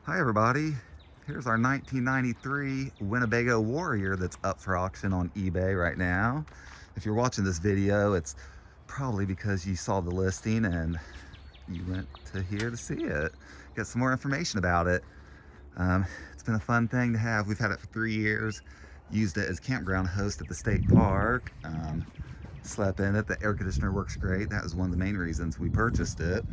Hi everybody, here's our 1993 Winnebago Warrior that's up for auction on eBay right now. If you're watching this video, it's probably because you saw the listing and you went to here to see it, get some more information about it. It's been a fun thing to have. We've had it for 3 years, used it as campground host at the state park, slept in it. The air conditioner works great. That was one of the main reasons we purchased it.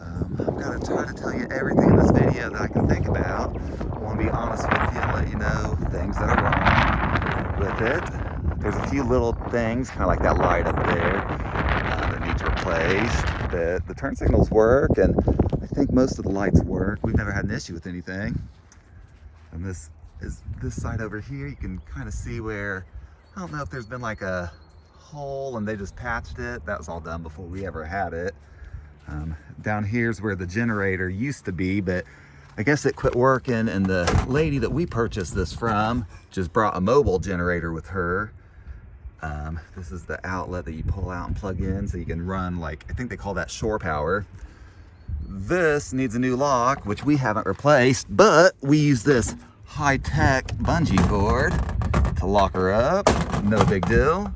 I'm going to try to tell you everything in this video that I can think about. I want to be honest with you and let you know things that are wrong with it. There's a few little things, kind of like that light up there, that needs replaced. The turn signals work, and I think most of the lights work. We've never had an issue with anything. And this side over here. You can kind of see where, I don't know if there's been like a hole and they just patched it. That was all done before we ever had it. Down here's where the generator used to be, but I guess it quit working, and the lady that we purchased this from just brought a mobile generator with her. This is the outlet that you pull out and plug in so you can run, like, I think they call that shore power. This needs a new lock, which we haven't replaced, but we use this high-tech bungee cord to lock her up. No big deal.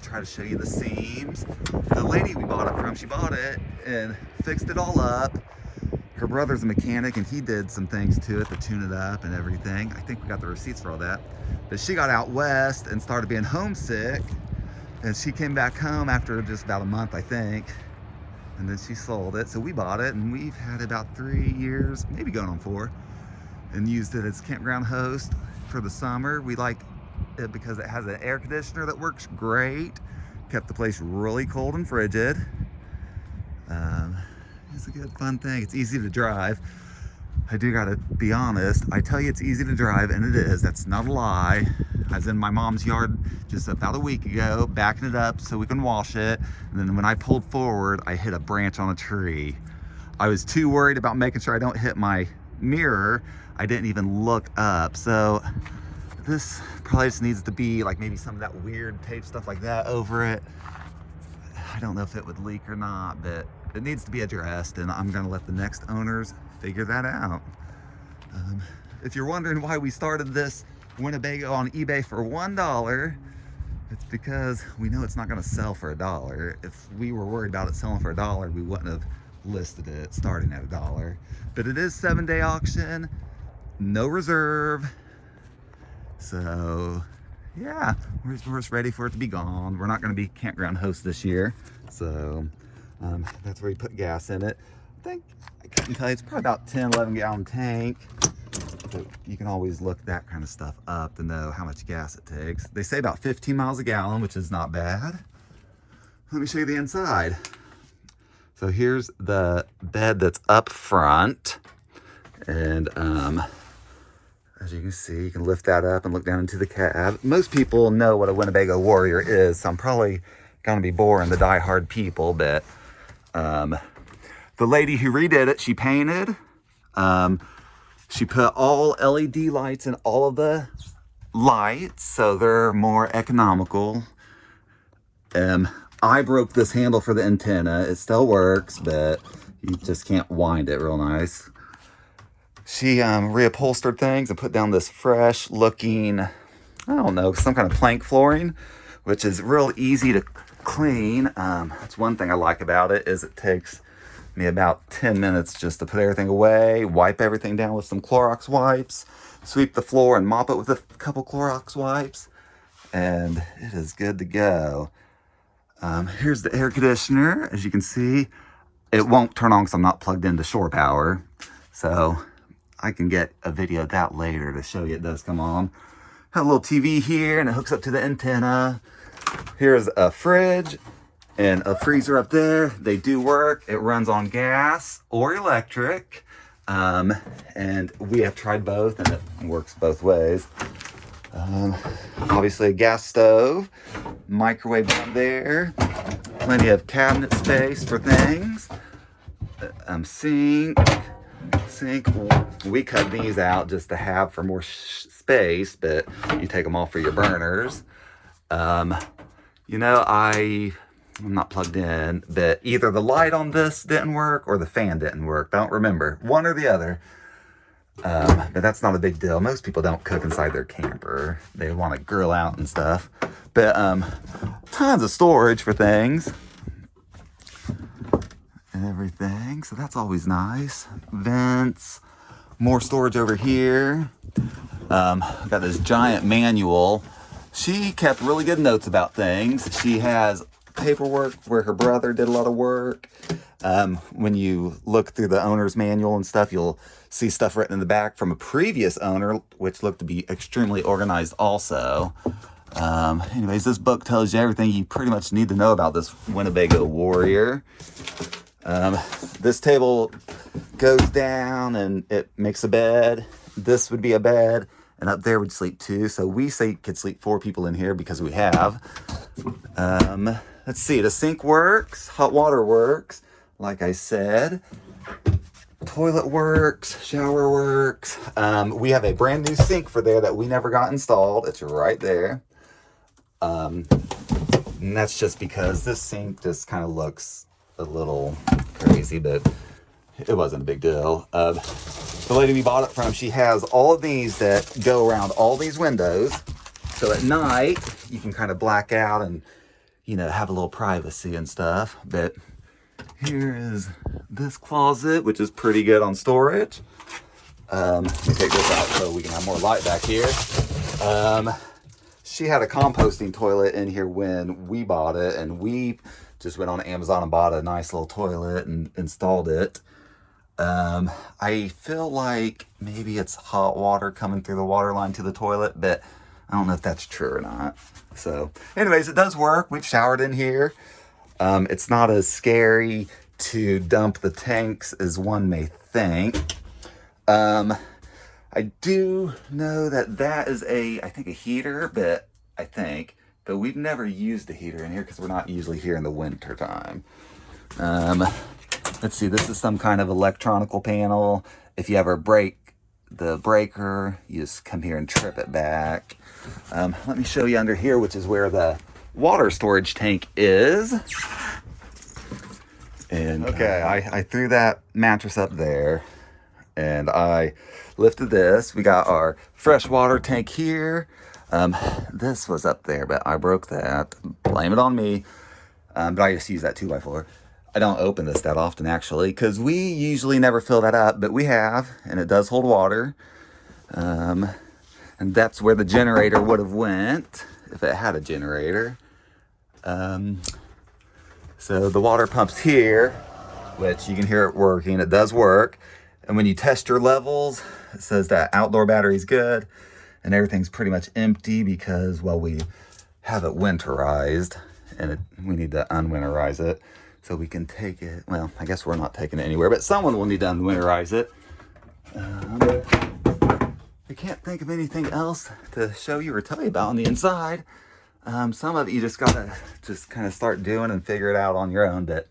Try to show you the seams. The lady we bought it from, she bought it and fixed it all up. Her brother's a mechanic and he did some things to it to tune it up and everything. I think we got the receipts for all that. But she got out west and started being homesick, and she came back home after just about a month, I think, and then she sold it. So we bought it, and we've had it about 3 years, maybe going on 4, and used it as campground host for the summer. We like it because it has an air conditioner that works great, kept the place really cold and frigid. It's a good fun thing. It's easy to drive. I do gotta be honest, I tell you it's easy to drive, and it is. That's not a lie. I was in my mom's yard just about a week ago, backing it up so we can wash it, and then when I pulled forward, I hit a branch on a tree. I was too worried about making sure I don't hit my mirror. I didn't even look up. So this probably just needs to be like maybe some of that weird tape stuff like that over it. I don't know if it would leak or not, but it needs to be addressed, and I'm gonna let the next owners figure that out. If you're wondering why we started this Winnebago on eBay for $1, it's because we know it's not gonna sell for $1. If we were worried about it selling for $1, we wouldn't have listed it starting at $1. But it is 7-day auction, no reserve. So yeah, we're just ready for it to be gone. We're not going to be campground hosts this year, so that's where you put gas in it. I can tell you it's probably about 10-11 gallon tank, but you can always look that kind of stuff up to know how much gas it takes. They say about 15 miles a gallon, which is not bad. Let me show you the inside. So here's the bed that's up front, and as you can see, you can lift that up and look down into the cab. Most people know what a Winnebago Warrior is, so I'm probably going to be boring the die-hard people, but the lady who redid it, she painted. She put all LED lights in all of the lights, so they're more economical. I broke this handle for the antenna. It still works, but you just can't wind it real nice. She reupholstered things and put down this fresh looking, I don't know, some kind of plank flooring, which is real easy to clean. That's one thing I like about it, is it takes me about 10 minutes just to put everything away, wipe everything down with some Clorox wipes, sweep the floor and mop it with a couple Clorox wipes, and it is good to go. Here's the air conditioner. As you can see, it won't turn on because I'm not plugged into shore power, so I can get a video of that later to show you it does come on. Have a little TV here, and it hooks up to the antenna. Here's a fridge and a freezer up there. They do work. It runs on gas or electric, and we have tried both, and it works both ways. Obviously a gas stove, microwave down there, plenty of cabinet space for things, sink. We cut these out just to have for more space, but you take them off for your burners. You know, I I'm not plugged in, but either the light on this didn't work or the fan didn't work. I don't remember. One or the other. But that's not a big deal. Most people don't cook inside their camper. They want to grill out and stuff. But tons of storage for things and everything. So that's always nice. Vents. More storage over here. Got this giant manual. She kept really good notes about things. She has paperwork where her brother did a lot of work. When you look through the owner's manual and stuff, you'll see stuff written in the back from a previous owner, which looked to be extremely organized also. Anyways, this book tells you everything you pretty much need to know about this Winnebago Warrior. This table goes down and it makes a bed. This would be a bed, and up there would sleep two. So we could sleep 4 people in here because we have. Let's see, the sink works, hot water works, like I said. Toilet works, shower works. We have a brand new sink for there that we never got installed. It's right there. And that's just because this sink just kind of looks a little crazy, but it wasn't a big deal. The lady we bought it from, she has all of these that go around all these windows. So at night, you can kind of black out and, you know, have a little privacy and stuff. But here is this closet, which is pretty good on storage. Let me take this out so we can have more light back here. She had a composting toilet in here when we bought it, and we just went on Amazon and bought a nice little toilet and installed it. I feel like maybe it's hot water coming through the water line to the toilet, but I don't know if that's true or not. So anyways, it does work. We've showered in here. It's not as scary to dump the tanks as one may think. I do know that is I think a heater, but we've never used a heater in here because we're not usually here in the winter time. Let's see, this is some kind of electronical panel. If you ever break the breaker, you just come here and trip it back. Let me show you under here, which is where the water storage tank is. And okay, I threw that mattress up there and I lifted this. We got our fresh water tank here. This was up there, but I broke that. Blame it on me. But I just use that 2x4. I don't open this that often actually, because we usually never fill that up, but we have, and it does hold water. And that's where the generator would have went if it had a generator. So the water pumps here, which you can hear it working. It does work. And when you test your levels, it says that outdoor battery's good and everything's pretty much empty because, well, we have it winterized and we need to unwinterize it so we can take it. Well, I guess we're not taking it anywhere, but someone will need to unwinterize it. I can't think of anything else to show you or tell you about on the inside. Some of it you just gotta kind of start doing and figure it out on your own, but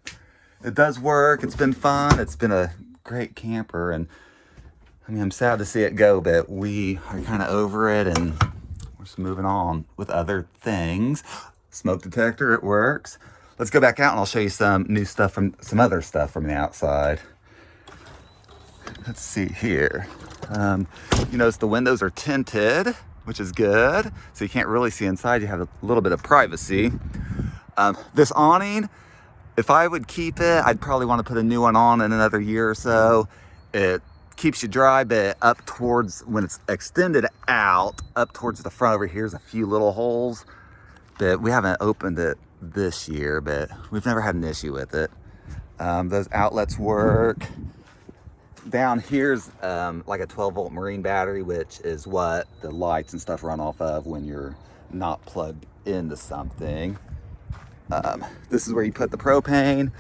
it does work. It's been fun. It's been a great camper, and I mean, I'm sad to see it go, but we are kind of over it and we're just moving on with other things. Smoke detector, it works. Let's go back out and I'll show you some new stuff from some other stuff from the outside. Let's see here. You notice the windows are tinted, which is good. So you can't really see inside. You have a little bit of privacy. This awning, if I would keep it, I'd probably want to put a new one on in another year or so. It keeps you dry, but up towards, when it's extended out, up towards the front over here's a few little holes. But we haven't opened it this year, but we've never had an issue with it. Those outlets work. Down here's like a 12-volt marine battery, which is what the lights and stuff run off of when you're not plugged into something. This is where you put the propane.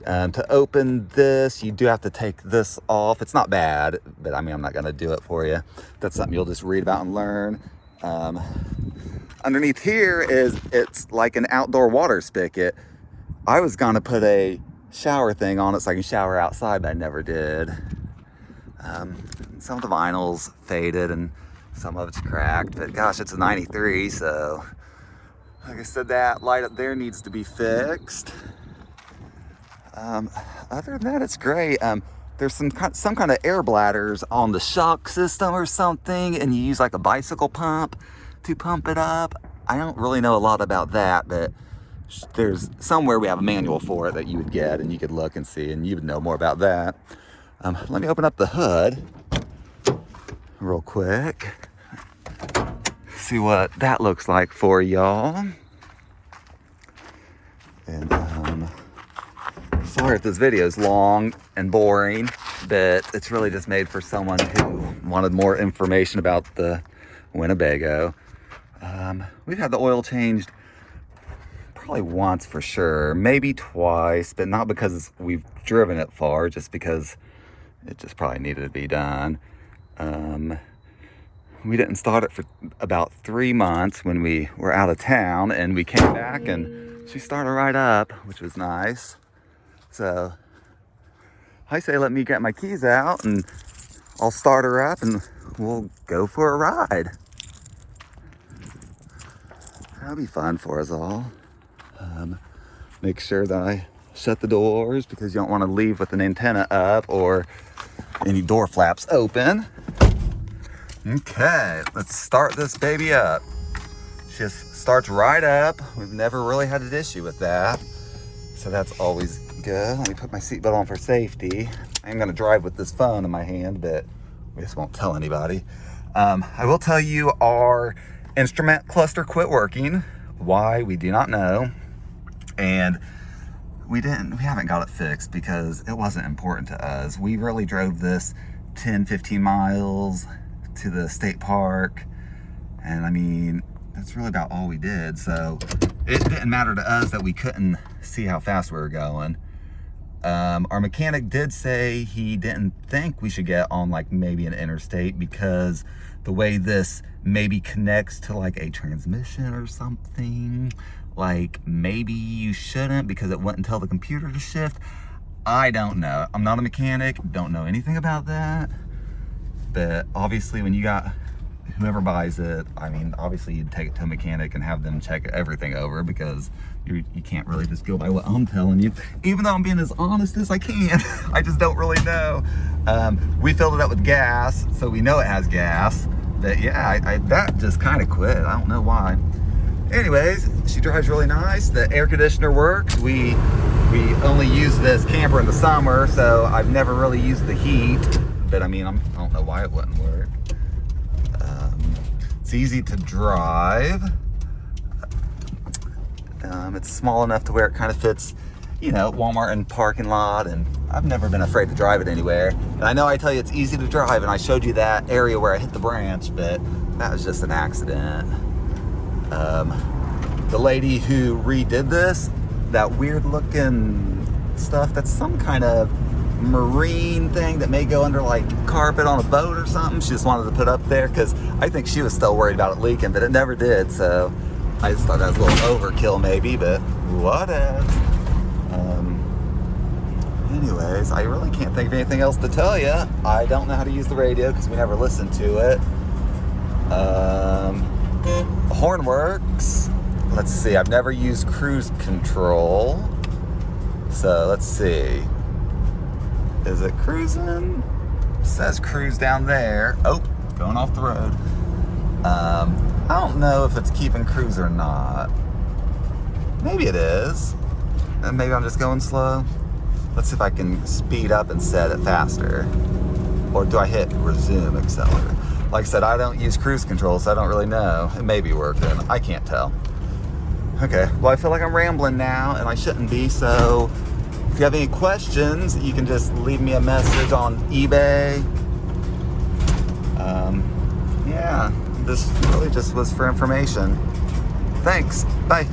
To open this, you do have to take this off. It's not bad, but I mean, I'm not gonna do it for you. That's something you'll just read about and learn. Underneath here it's like an outdoor water spigot. I was gonna put a shower thing on it so I can shower outside, but I never did. Some of the vinyl's faded and some of it's cracked, but gosh, it's a 93, so Like I said, that light up there needs to be fixed. Other than that, it's great. There's some kind of air bladders on the shock system or something, and you use like a bicycle pump to pump it up. I don't really know a lot about that, but there's somewhere we have a manual for it that you would get, and you could look and see, and you would know more about that. Let me open up the hood real quick. See what that looks like for y'all. And sorry if this video is long and boring, but it's really just made for someone who wanted more information about the Winnebago. We've had the oil changed probably once for sure, maybe twice, but not because we've driven it far, just because it just probably needed to be done. We didn't start it for about 3 months when we were out of town, and we came back and she started right up, which was nice. So I say let me get my keys out and I'll start her up and we'll go for a ride. That'll be fun for us all. Make sure that I shut the doors because you don't want to leave with an antenna up or any door flaps open. Okay, let's start this baby up. She just starts right up. We've never really had an issue with that, so that's always good. Let me put my seatbelt on for safety. I'm gonna drive with this phone in my hand, but we just won't tell anybody. I will tell you our instrument cluster quit working. Why, we do not know. And we haven't got it fixed because it wasn't important to us. We really drove this 10, 15 miles to the state park, and I mean, that's really about all we did. So it didn't matter to us that we couldn't see how fast we were going. Our mechanic did say he didn't think we should get on like maybe an interstate because the way this maybe connects to like a transmission or something, like maybe you shouldn't because it wouldn't tell the computer to shift. I don't know. I'm not a mechanic, don't know anything about that. But obviously when you got whoever buys it, I mean, obviously you'd take it to a mechanic and have them check everything over because you can't really just go by what I'm telling you. Even though I'm being as honest as I can, I just don't really know. We filled it up with gas, so we know it has gas. But yeah, that just kind of quit. I don't know why. Anyways, she drives really nice. The air conditioner works. We only use this camper in the summer, so I've never really used the heat. But I mean, I don't know why it wouldn't work. It's easy to drive. It's small enough to where it kind of fits, you know, Walmart and parking lot, and I've never been afraid to drive it anywhere. And I know I tell you it's easy to drive, and I showed you that area where I hit the branch, but that was just an accident. The lady who redid this, that weird looking stuff, that's some kind of marine thing that may go under like carpet on a boat or something. She just wanted to put up there because I think she was still worried about it leaking, but it never did. So I just thought that was a little overkill maybe, but whatever. Anyways, I really can't think of anything else to tell you. I don't know how to use the radio because we never listened to it. The horn works. Let's see, I've never used cruise control. So let's see. Is it cruising? It says cruise down there. Oh, going off the road. I don't know if it's keeping cruise or not. Maybe it is. And maybe I'm just going slow. Let's see if I can speed up and set it faster. Or do I hit resume accelerator? Like I said, I don't use cruise control, so I don't really know. It may be working. I can't tell. Okay, well, I feel like I'm rambling now, and I shouldn't be, so if you have any questions, you can just leave me a message on eBay. Yeah, this really just was for information. Thanks. Bye.